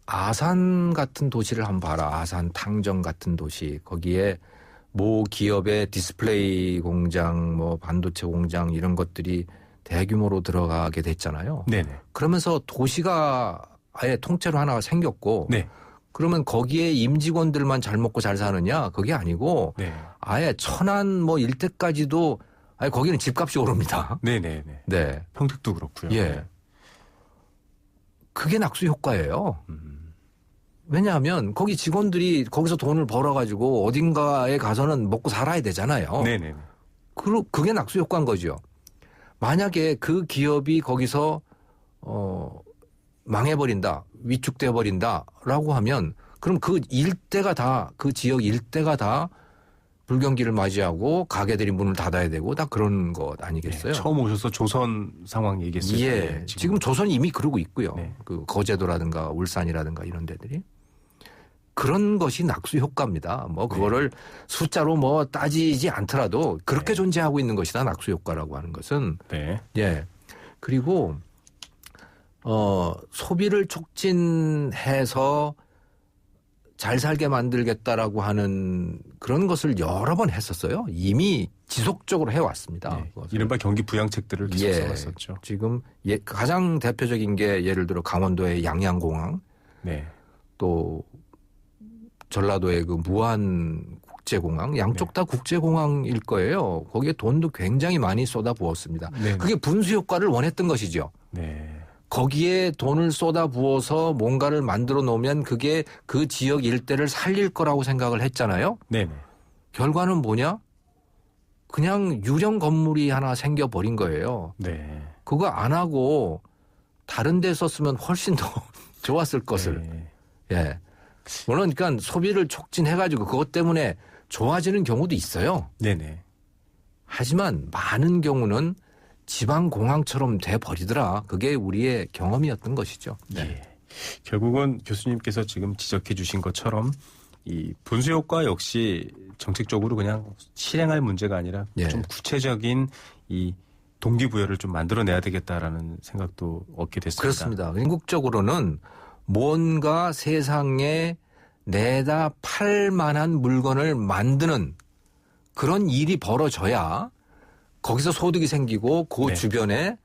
아산 같은 도시를 한번 봐라. 아산, 탕정 같은 도시. 거기에 모 기업의 디스플레이 공장, 뭐 반도체 공장 이런 것들이 대규모로 들어가게 됐잖아요. 네네. 그러면서 도시가 아예 통째로 하나가 생겼고 네. 그러면 거기에 임직원들만 잘 먹고 잘 사느냐? 그게 아니고 네. 아예 천안 뭐 일대까지도 아예 거기는 집값이 오릅니다. 네네네. 네. 평택도 그렇고요. 예. 그게 낙수 효과예요. 왜냐하면 거기 직원들이 거기서 돈을 벌어가지고 어딘가에 가서는 먹고 살아야 되잖아요. 네네네. 그게 낙수 효과인 거죠. 만약에 그 기업이 거기서 망해버린다, 위축돼 버린다라고 하면 그럼 그 일대가 다 그 지역 일대가 다 불경기를 맞이하고 가게들이 문을 닫아야 되고 다 그런 것 아니겠어요? 네, 처음 오셔서 조선 상황 얘기했을 예. 때 지금 조선이 이미 그러고 있고요. 네. 그 거제도라든가 울산이라든가 이런 데들이. 그런 것이 낙수 효과입니다. 뭐 그거를 숫자로 뭐 따지지 않더라도 그렇게 존재하고 있는 것이다. 낙수 효과라고 하는 것은. 네. 예. 그리고 소비를 촉진해서 잘 살게 만들겠다라고 하는 그런 것을 여러 번 했었어요. 이미 지속적으로 해왔습니다. 네. 이른바 경기 부양책들을 계속 써왔었죠. 지금 가장 대표적인 게 예를 들어 강원도의 양양공항, 네. 또 전라도의 그 무안 국제공항, 양쪽 다 국제공항일 거예요. 거기에 돈도 굉장히 많이 쏟아부었습니다. 네. 그게 분수 효과를 원했던 것이죠. 네. 거기에 돈을 쏟아부어서 뭔가를 만들어 놓으면 그게 그 지역 일대를 살릴 거라고 생각을 했잖아요. 네네. 결과는 뭐냐? 그냥 유령 건물이 하나 생겨버린 거예요. 네. 그거 안 하고 다른 데 썼으면 훨씬 더 좋았을 것을. 네. 예. 물론 그러니까 소비를 촉진해가지고 그것 때문에 좋아지는 경우도 있어요. 네네. 하지만 많은 경우는 지방공항처럼 돼버리더라. 그게 우리의 경험이었던 것이죠. 네. 예. 결국은 교수님께서 지금 지적해 주신 것처럼 이 분수 효과 역시 정책적으로 그냥 실행할 문제가 아니라 예. 좀 구체적인 이 동기부여를 좀 만들어내야 되겠다라는 생각도 얻게 됐습니다. 그렇습니다. 궁극적으로는 뭔가 세상에 내다 팔 만한 물건을 만드는 그런 일이 벌어져야 거기서 소득이 생기고 그 네. 주변에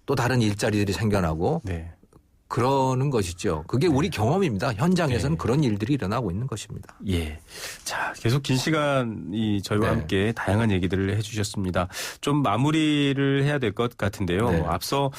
또 다른 일자리들이 생겨나고 네. 그러는 것이죠. 그게 우리 경험입니다. 현장에서는 네. 그런 일들이 일어나고 있는 것입니다. 예. 자, 계속 긴 시간 저희와 네. 함께 다양한 얘기들을 해주셨습니다. 좀 마무리를 해야 될 것 같은데요. 네. 앞서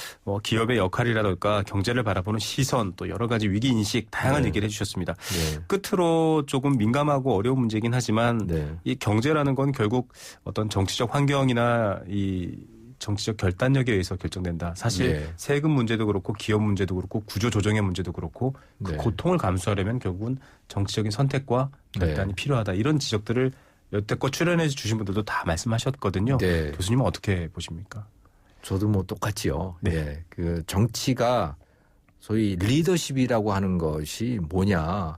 기업의 역할이라든가 경제를 바라보는 시선 또 여러 가지 위기 인식 다양한 네. 얘기를 해주셨습니다. 네. 끝으로 조금 민감하고 어려운 문제긴 하지만 네. 이 경제라는 건 결국 어떤 정치적 환경이나 이 정치적 결단력에 의해서 결정된다. 사실 예. 세금 문제도 그렇고 기업 문제도 그렇고 구조 조정의 문제도 그렇고 그 네. 고통을 감수하려면 결국은 정치적인 선택과 결단이 네. 필요하다. 이런 지적들을 여태껏 출연해 주신 분들도 다 말씀하셨거든요. 네. 교수님은 어떻게 보십니까? 저도 뭐 똑같지요. 네. 네. 그 정치가 소위 리더십이라고 하는 것이 뭐냐.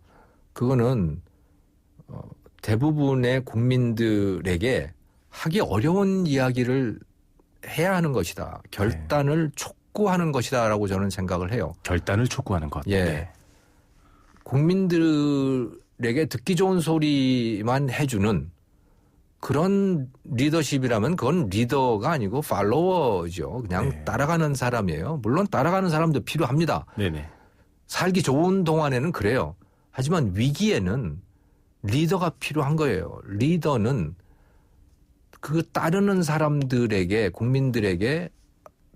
그거는 대부분의 국민들에게 하기 어려운 이야기를 해야 하는 것이다. 결단을 촉구하는 것이다라고 저는 생각을 해요. 결단을 촉구하는 것. 예. 네. 국민들에게 듣기 좋은 소리만 해주는 그런 리더십이라면 그건 리더가 아니고 팔로워죠. 그냥 네. 따라가는 사람이에요. 물론 따라가는 사람도 필요합니다. 네네. 살기 좋은 동안에는 그래요. 하지만 위기에는 리더가 필요한 거예요. 리더는 그 따르는 사람들에게 국민들에게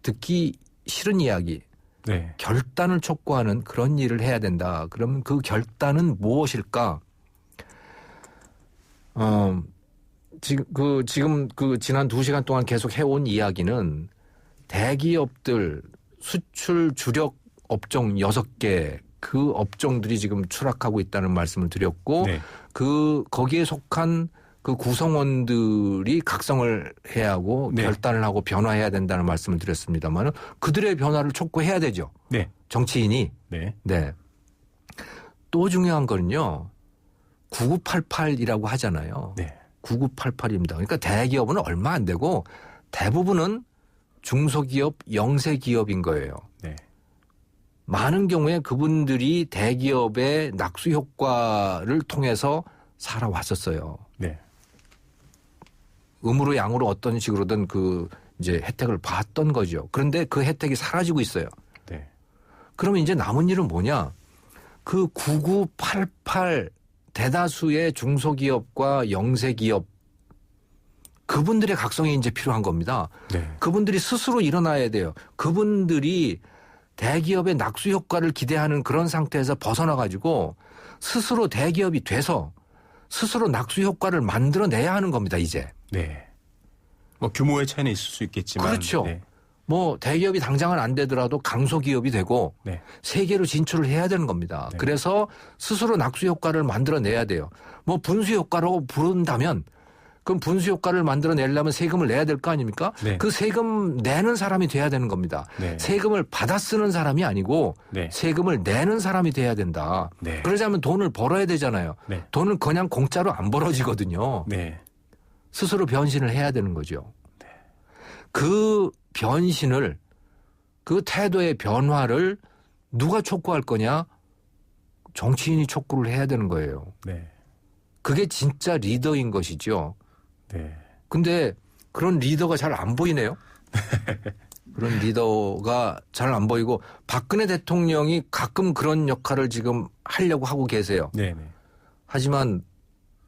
듣기 싫은 이야기, 네. 결단을 촉구하는 그런 일을 해야 된다. 그러면 그 결단은 무엇일까? 지금 지난 2시간 동안 계속 해온 이야기는 대기업들 수출 주력 업종 6개 그 업종들이 지금 추락하고 있다는 말씀을 드렸고 네. 거기에 속한 그 구성원들이 각성을 해야 하고 네. 결단을 하고 변화해야 된다는 말씀을 드렸습니다만 그들의 변화를 촉구해야 되죠. 네. 정치인이. 네. 네. 또 중요한 거는요. 9988이라고 하잖아요. 네. 9988입니다. 그러니까 대기업은 얼마 안 되고 대부분은 중소기업, 영세기업인 거예요. 네. 많은 경우에 그분들이 대기업의 낙수 효과를 통해서 살아왔었어요. 네. 음으로 양으로 어떤 식으로든 이제 혜택을 받던 거죠. 그런데 그 혜택이 사라지고 있어요. 네. 그러면 이제 남은 일은 뭐냐? 그 9988 대다수의 중소기업과 영세기업 그분들의 각성이 이제 필요한 겁니다. 네. 그분들이 스스로 일어나야 돼요. 그분들이 대기업의 낙수 효과를 기대하는 그런 상태에서 벗어나 가지고 스스로 대기업이 돼서 스스로 낙수 효과를 만들어내야 하는 겁니다. 이제. 네. 뭐 규모의 차이는 있을 수 있겠지만. 그렇죠. 네. 뭐 대기업이 당장은 안 되더라도 강소기업이 되고 네. 세계로 진출을 해야 되는 겁니다. 네. 그래서 스스로 낙수 효과를 만들어내야 돼요. 뭐 분수 효과라고 부른다면 그럼 분수 효과를 만들어내려면 세금을 내야 될 거 아닙니까? 네. 그 세금 내는 사람이 돼야 되는 겁니다. 네. 세금을 받아 쓰는 사람이 아니고 네. 세금을 내는 사람이 돼야 된다. 네. 그러자면 돈을 벌어야 되잖아요. 네. 돈은 그냥 공짜로 안 벌어지거든요. 네. 스스로 변신을 해야 되는 거죠. 그 변신을 그 태도의 변화를 누가 촉구할 거냐? 정치인이 촉구를 해야 되는 거예요. 네. 그게 진짜 리더인 것이죠. 네. 근데 그런 리더가 잘 안 보이네요. 그런 리더가 잘 안 보이고 박근혜 대통령이 가끔 그런 역할을 지금 하려고 하고 계세요. 네. 네. 하지만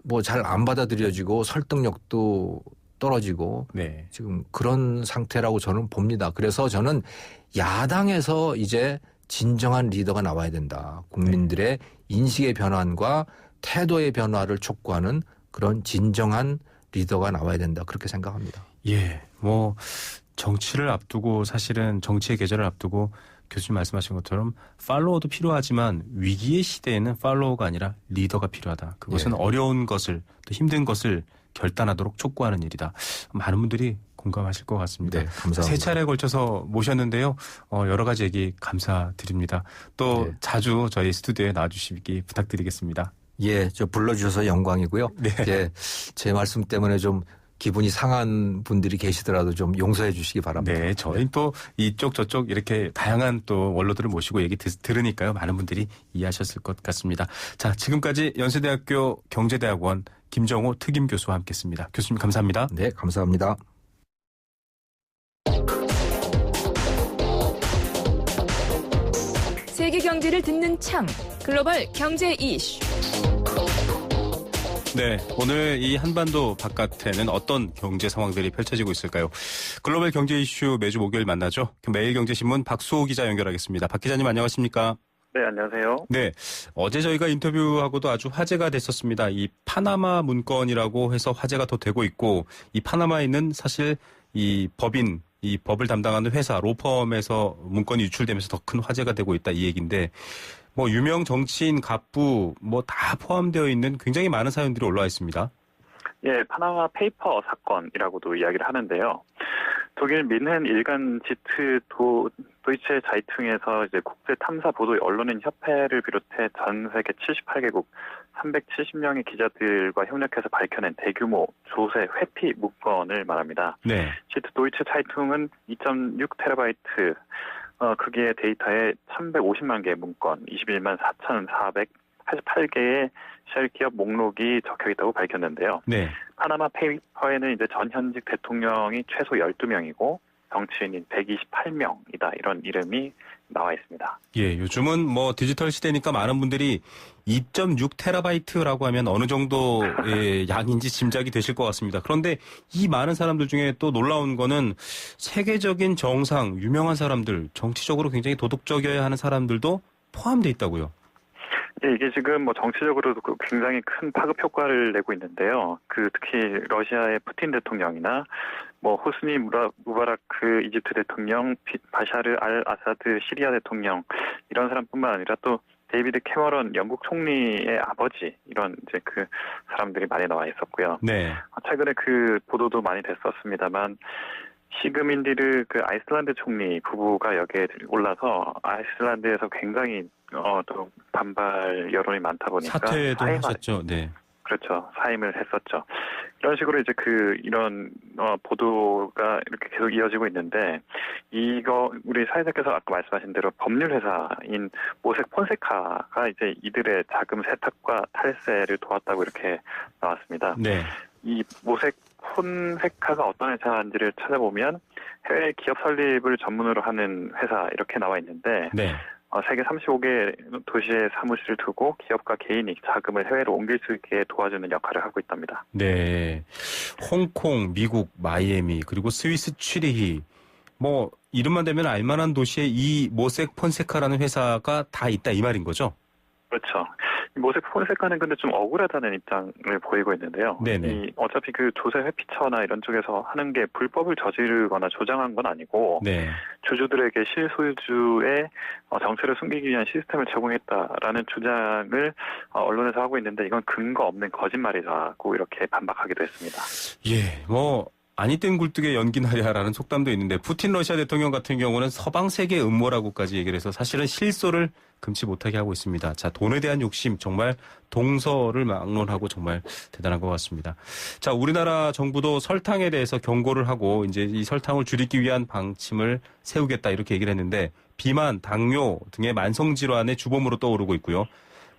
뭐 잘 안 받아들여지고 설득력도 떨어지고 네. 지금 그런 상태라고 저는 봅니다. 그래서 저는 야당에서 이제 진정한 리더가 나와야 된다. 국민들의 인식의 변환과 태도의 변화를 촉구하는 그런 진정한 리더가 나와야 된다. 그렇게 생각합니다. 예. 뭐 정치를 앞두고 사실은 정치의 계절을 앞두고 교수님 말씀하신 것처럼 팔로워도 필요하지만 위기의 시대에는 팔로워가 아니라 리더가 필요하다. 그것은 예. 어려운 것을 또 힘든 것을 결단하도록 촉구하는 일이다. 많은 분들이 공감하실 것 같습니다. 네, 감사합니다. 세 차례에 걸쳐서 모셨는데요. 여러 가지 얘기 감사드립니다. 또 네. 자주 저희 스튜디오에 나와주시기 부탁드리겠습니다. 예, 저 불러주셔서 영광이고요. 네. 예, 제 말씀 때문에 좀 기분이 상한 분들이 계시더라도 좀 용서해 주시기 바랍니다. 네, 저희 또 이쪽 저쪽 이렇게 다양한 또 원로들을 모시고 얘기 들으니까요. 많은 분들이 이해하셨을 것 같습니다. 자, 지금까지 연세대학교 경제대학원 김정호 특임 교수와 함께했습니다. 교수님 감사합니다. 네, 감사합니다. 세계 경제를 듣는 창, 글로벌 경제 이슈. 네, 오늘 이 한반도 바깥에는 어떤 경제 상황들이 펼쳐지고 있을까요? 글로벌 경제 이슈 매주 목요일 만나죠. 매일경제신문 박수호 기자 연결하겠습니다. 박 기자님 안녕하십니까? 네, 안녕하세요. 네, 어제 저희가 인터뷰하고도 아주 화제가 됐었습니다. 이 파나마 문건이라고 해서 화제가 더 되고 있고, 이 파나마에 있는 사실 이 법인, 이 법을 담당하는 회사 로펌에서 문건이 유출되면서 더 큰 화제가 되고 있다 이 얘기인데, 뭐 유명 정치인, 갑부 뭐 다 포함되어 있는 굉장히 많은 사연들이 올라와 있습니다. 예, 파나마 페이퍼 사건이라고도 이야기를 하는데요. 독일 민헨 일간 지트 도이체 자이퉁에서 이제 국제 탐사 보도 언론인 협회를 비롯해 전 세계 78개국 370명의 기자들과 협력해서 밝혀낸 대규모 조세 회피 문건을 말합니다. 네. 지트 도이체 자이퉁은 2.6 테라바이트 크기의 데이터에 1,150만 개의 문건, 21만 4,488개의 쉘 기업 목록이 적혀 있다고 밝혔는데요. 네. 파나마 페이퍼에는 이제 전 현직 대통령이 최소 12명이고 정치인이 128명이다. 이런 이름이 나와 있습니다. 예, 요즘은 뭐 디지털 시대니까 많은 분들이 2.6 테라바이트라고 하면 어느 정도의 양인지 짐작이 되실 것 같습니다. 그런데 이 많은 사람들 중에 또 놀라운 거는 세계적인 정상, 유명한 사람들, 정치적으로 굉장히 도덕적이어야 하는 사람들도 포함되어 있다고요. 예, 이게 지금 뭐 정치적으로도 굉장히 큰 파급 효과를 내고 있는데요. 특히 러시아의 푸틴 대통령이나 뭐 호스니 무바라크 이집트 대통령, 바샤르 알 아사드 시리아 대통령 이런 사람뿐만 아니라 또 데이비드 캐머런 영국 총리의 아버지 이런 이제 그 사람들이 많이 나와 있었고요. 네. 최근에 보도도 많이 됐었습니다만 시그민디르 아이슬란드 총리 부부가 여기에 올라서 아이슬란드에서 굉장히 또 반발 여론이 많다 보니까 사퇴도 하셨죠. 네. 그렇죠. 사임을 했었죠. 이런 식으로 이제 이런 보도가 이렇게 계속 이어지고 있는데 이거 우리 사회자께서 아까 말씀하신 대로 법률 회사인 모색 폰세카가 이제 이들의 자금 세탁과 탈세를 도왔다고 이렇게 나왔습니다. 네. 이 모색 폰세카가 어떤 회사인지를 찾아보면 해외 기업 설립을 전문으로 하는 회사 이렇게 나와 있는데 네. 세계 35개 도시에 사무실을 두고 기업과 개인이 자금을 해외로 옮길 수 있게 도와주는 역할을 하고 있답니다. 네. 홍콩, 미국, 마이애미, 그리고 스위스 취리히 뭐 이름만 대면 알만한 도시에 이 모색 폰세카라는 회사가 다 있다 이 말인 거죠? 그렇죠. 이 모색 폰세카는 근데 좀 억울하다는 입장을 보이고 있는데요. 네네. 어차피 조세 회피처나 이런 쪽에서 하는 게 불법을 저지르거나 조장한 건 아니고 네. 주주들에게 실소유주의 정체를 숨기기 위한 시스템을 제공했다라는 주장을 언론에서 하고 있는데 이건 근거 없는 거짓말이라고 이렇게 반박하기도 했습니다. 예, 뭐 아니 땐 굴뚝에 연기나랴라는 속담도 있는데 푸틴 러시아 대통령 같은 경우는 서방 세계 음모라고까지 얘기를 해서 사실은 실소를 금치 못하게 하고 있습니다. 자, 돈에 대한 욕심 정말 동서를 막론하고 정말 대단한 것 같습니다. 자, 우리나라 정부도 설탕에 대해서 경고를 하고 이제 이 설탕을 줄이기 위한 방침을 세우겠다 이렇게 얘기를 했는데 비만, 당뇨 등의 만성 질환의 주범으로 떠오르고 있고요.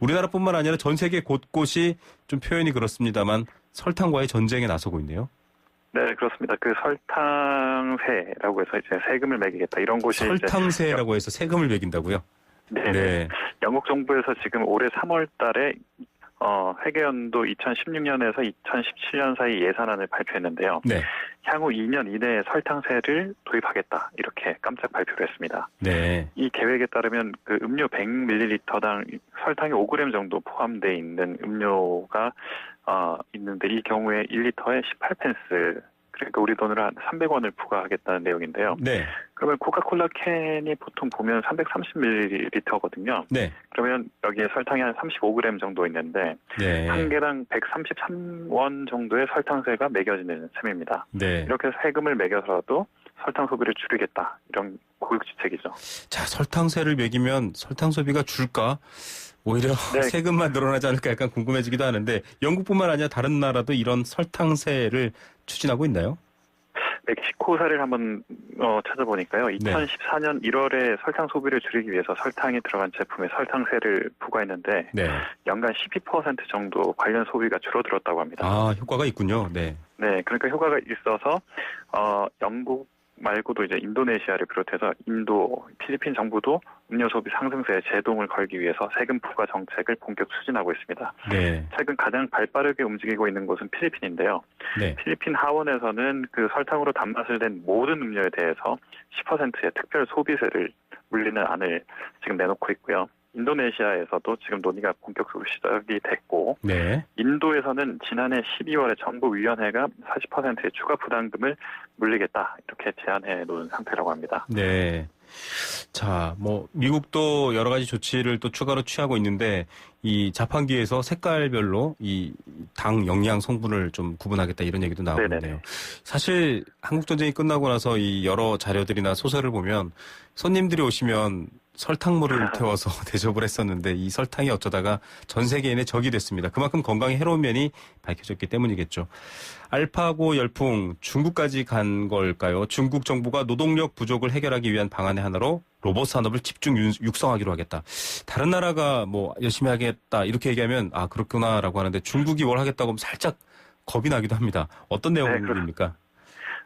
우리나라뿐만 아니라 전 세계 곳곳이 좀 표현이 그렇습니다만 설탕과의 전쟁에 나서고 있네요. 네, 그렇습니다. 설탕세라고 해서 이제 세금을 매기겠다 이런 곳이 설탕세라고 해서 세금을 매긴다고요? 네. 영국 정부에서 지금 올해 3월 달에 회계연도 2016년에서 2017년 사이 예산안을 발표했는데요. 네. 향후 2년 이내에 설탕세를 도입하겠다 이렇게 깜짝 발표를 했습니다. 네. 이 계획에 따르면 음료 100ml당 설탕이 5g 정도 포함되어 있는 음료가 있는데 이 경우에 1리터에 18펜스 그러니까 우리 돈으로 한 300원을 부과하겠다는 내용인데요. 네. 그러면 코카콜라 캔이 보통 보면 330ml거든요. 네. 그러면 여기에 설탕이 한 35g 정도 있는데 네. 한 개당 133원 정도의 설탕세가 매겨지는 셈입니다. 네. 이렇게 세금을 매겨서라도 설탕 소비를 줄이겠다. 이런 고육지책이죠. 자, 설탕세를 매기면 설탕 소비가 줄까? 오히려 네. 세금만 늘어나지 않을까 약간 궁금해지기도 하는데 영국뿐만 아니라 다른 나라도 이런 설탕세를 추진하고 있나요? 멕시코 사례를 한번 찾아보니까요. 2014년 1월에 설탕 소비를 줄이기 위해서 설탕이 들어간 제품에 설탕세를 부과했는데 네. 연간 12% 정도 관련 소비가 줄어들었다고 합니다. 아, 효과가 있군요. 네. 네, 그러니까 효과가 있어서 영국 말고도 이제 인도네시아를 비롯해서 인도, 필리핀 정부도 음료 소비 상승세에 제동을 걸기 위해서 세금 부과 정책을 본격 추진하고 있습니다. 네. 최근 가장 발빠르게 움직이고 있는 곳은 필리핀인데요. 네. 필리핀 하원에서는 그 설탕으로 단맛을 낸 모든 음료에 대해서 10%의 특별 소비세를 물리는 안을 지금 내놓고 있고요. 인도네시아에서도 지금 논의가 본격적으로 시작이 됐고 네. 인도에서는 지난해 12월에 정부위원회가 40%의 추가 부담금을 물리겠다 이렇게 제안해 놓은 상태라고 합니다. 네. 자, 뭐 미국도 여러 가지 조치를 또 추가로 취하고 있는데 이 자판기에서 색깔별로 이 당 영양 성분을 좀 구분하겠다 이런 얘기도 나오고 네네네. 있네요. 사실 한국 전쟁이 끝나고 나서 이 여러 자료들이나 소설을 보면 손님들이 오시면 설탕물을 태워서 대접을 했었는데 이 설탕이 어쩌다가 전 세계인의 적이 됐습니다. 그만큼 건강에 해로운 면이 밝혀졌기 때문이겠죠. 알파고 열풍 중국까지 간 걸까요? 중국 정부가 노동력 부족을 해결하기 위한 방안의 하나로 로봇 산업을 집중 육성하기로 하겠다. 다른 나라가 뭐 열심히 하겠다 이렇게 얘기하면 아 그렇구나라고 하는데 중국이 뭘 하겠다고 하면 살짝 겁이 나기도 합니다. 어떤 내용입니까?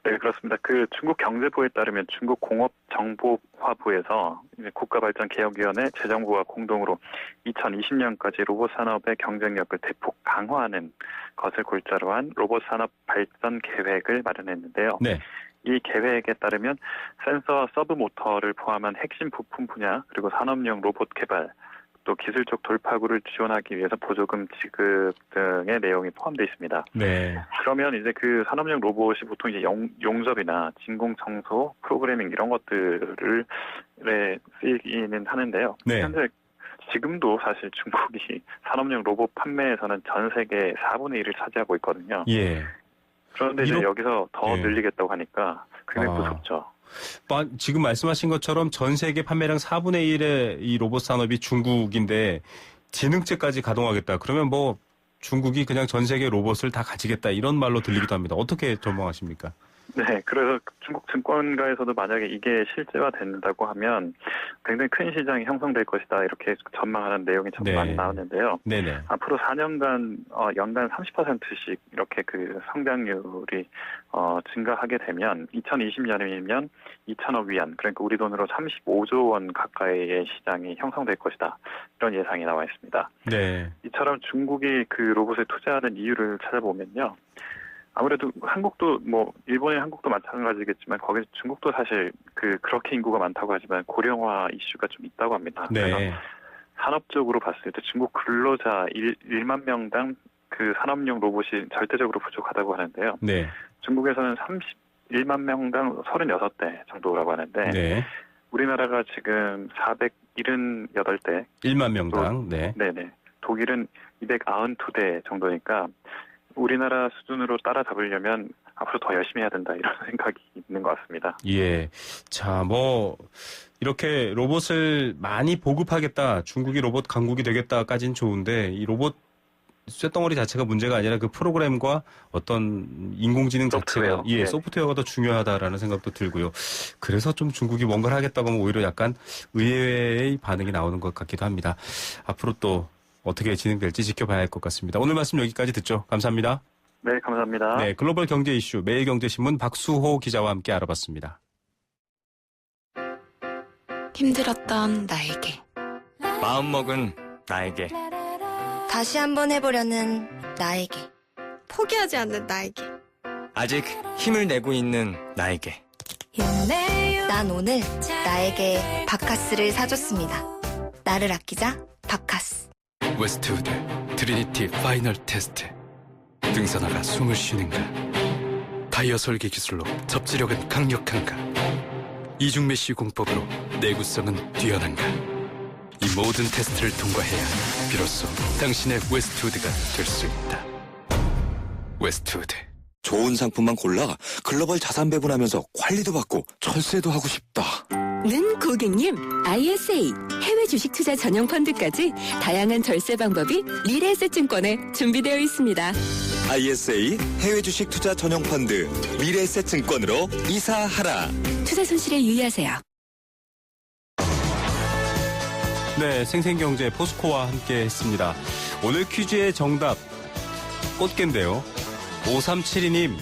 네, 그렇습니다. 그 중국 경제부에 따르면 중국 공업정보화부에서 국가발전개혁위원회 재정부와 공동으로 2020년까지 로봇 산업의 경쟁력을 대폭 강화하는 것을 골자로 한 로봇 산업 발전 계획을 마련했는데요. 네. 이 계획에 따르면 센서와 서브 모터를 포함한 핵심 부품 분야 그리고 산업용 로봇 개발 또 기술적 돌파구를 지원하기 위해서 보조금 지급 등의 내용이 포함되어 있습니다. 네. 그러면 이제 그 산업용 로봇이 보통 이제 용접이나 진공 청소, 프로그래밍 이런 것들을 쓰이기는 하는데요. 네. 현재 지금도 사실 중국이 산업용 로봇 판매에서는 전 세계 4분의 1을 차지하고 있거든요. 예. 그런데 이제 여기서 더 예. 늘리겠다고 하니까 굉장히 무섭죠. 지금 말씀하신 것처럼 전 세계 판매량 4분의 1의 이 로봇 산업이 중국인데 지능체까지 가동하겠다. 그러면 뭐 중국이 그냥 전 세계 로봇을 다 가지겠다 이런 말로 들리기도 합니다. 어떻게 전망하십니까? 네, 그래서 중국 증권가에서도 만약에 이게 실제화 된다고 하면 굉장히 큰 시장이 형성될 것이다 이렇게 전망하는 내용이 참 많이 나오는데요. 네네. 앞으로 4년간 연간 30%씩 이렇게 그 성장률이 증가하게 되면 2020년이면 2천억 위안 그러니까 우리 돈으로 35조 원 가까이의 시장이 형성될 것이다 이런 예상이 나와 있습니다. 네. 이처럼 중국이 그 로봇에 투자하는 이유를 찾아보면요. 아무래도 한국도 뭐 일본의 한국도 마찬가지겠지만 거기 중국도 사실 그렇게 인구가 많다고 하지만 고령화 이슈가 좀 있다고 합니다. 네. 그래서 산업적으로 봤을 때 중국 근로자 1만 명당 그 산업용 로봇이 절대적으로 부족하다고 하는데요. 네. 중국에서는 31만 명당 36대 정도라고 하는데 네. 우리나라가 지금 478대 1만 명당. 네. 네네. 독일은 292대 정도니까 우리나라 수준으로 따라잡으려면 앞으로 더 열심히 해야 된다 이런 생각이 있는 것 같습니다. 예. 자, 뭐 이렇게 로봇을 많이 보급하겠다. 중국이 로봇 강국이 되겠다까지는 좋은데 이 로봇 쇳덩어리 자체가 문제가 아니라 그 프로그램과 어떤 인공지능 소프트웨어. 자체가 네. 소프트웨어가 더 중요하다라는 생각도 들고요. 그래서 좀 중국이 뭔가를 하겠다고 하면 오히려 약간 의외의 반응이 나오는 것 같기도 합니다. 앞으로 또 어떻게 진행될지 지켜봐야 할 것 같습니다. 오늘 말씀 여기까지 듣죠. 감사합니다. 네, 감사합니다. 네, 글로벌 경제 이슈 매일경제신문 박수호 기자와 함께 알아봤습니다. 힘들었던 나에게 마음먹은 나에게 다시 한번 해보려는 나에게 포기하지 않는 나에게 아직 힘을 내고 있는 나에게 난 오늘 나에게 바카스를 사줬습니다. 나를 아끼자 바카스. 웨스트우드 트리니티 파이널 테스트. 등산화가 숨을 쉬는가? 바이오 설계 기술로 접지력은 강력한가? 이중 메쉬 공법으로 내구성은 뛰어난가? 이 모든 테스트를 통과해야 비로소 당신의 웨스트우드가 될 수 있다. 웨스트우드. 좋은 상품만 골라 글로벌 자산 배분하면서 관리도 받고 철세도 하고 싶다. 는 고객님, ISA 해외 주식 투자 전용 펀드까지 다양한 절세 방법이 미래에셋증권에 준비되어 있습니다. ISA 해외 주식 투자 전용 펀드 미래에셋증권으로 이사하라. 투자 손실에 유의하세요. 네, 생생경제 포스코와 함께 했습니다. 오늘 퀴즈의 정답, 꽃게인데요. 5372님,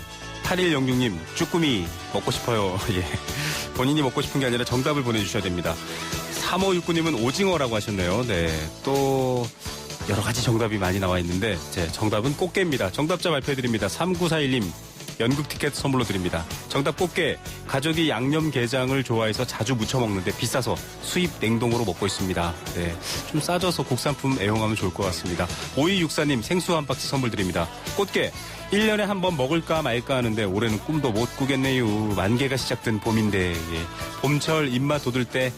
8106님, 쭈꾸미 먹고 싶어요. 예. 본인이 먹고 싶은 게 아니라 정답을 보내주셔야 됩니다. 3569님은 오징어라고 하셨네요. 네. 또, 여러 가지 정답이 많이 나와 있는데, 정답은 꽃게입니다. 정답자 발표해드립니다. 3941님, 연극 티켓 선물로 드립니다. 정답 꽃게. 가족이 양념게장을 좋아해서 자주 무쳐 먹는데 비싸서 수입 냉동으로 먹고 있습니다. 네, 좀 싸져서 국산품 애용하면 좋을 것 같습니다. 5264님 생수 한 박스 선물 드립니다. 꽃게. 1년에 한 번 먹을까 말까 하는데 올해는 꿈도 못 꾸겠네요. 만개가 시작된 봄인데 봄철 입맛 돋을 때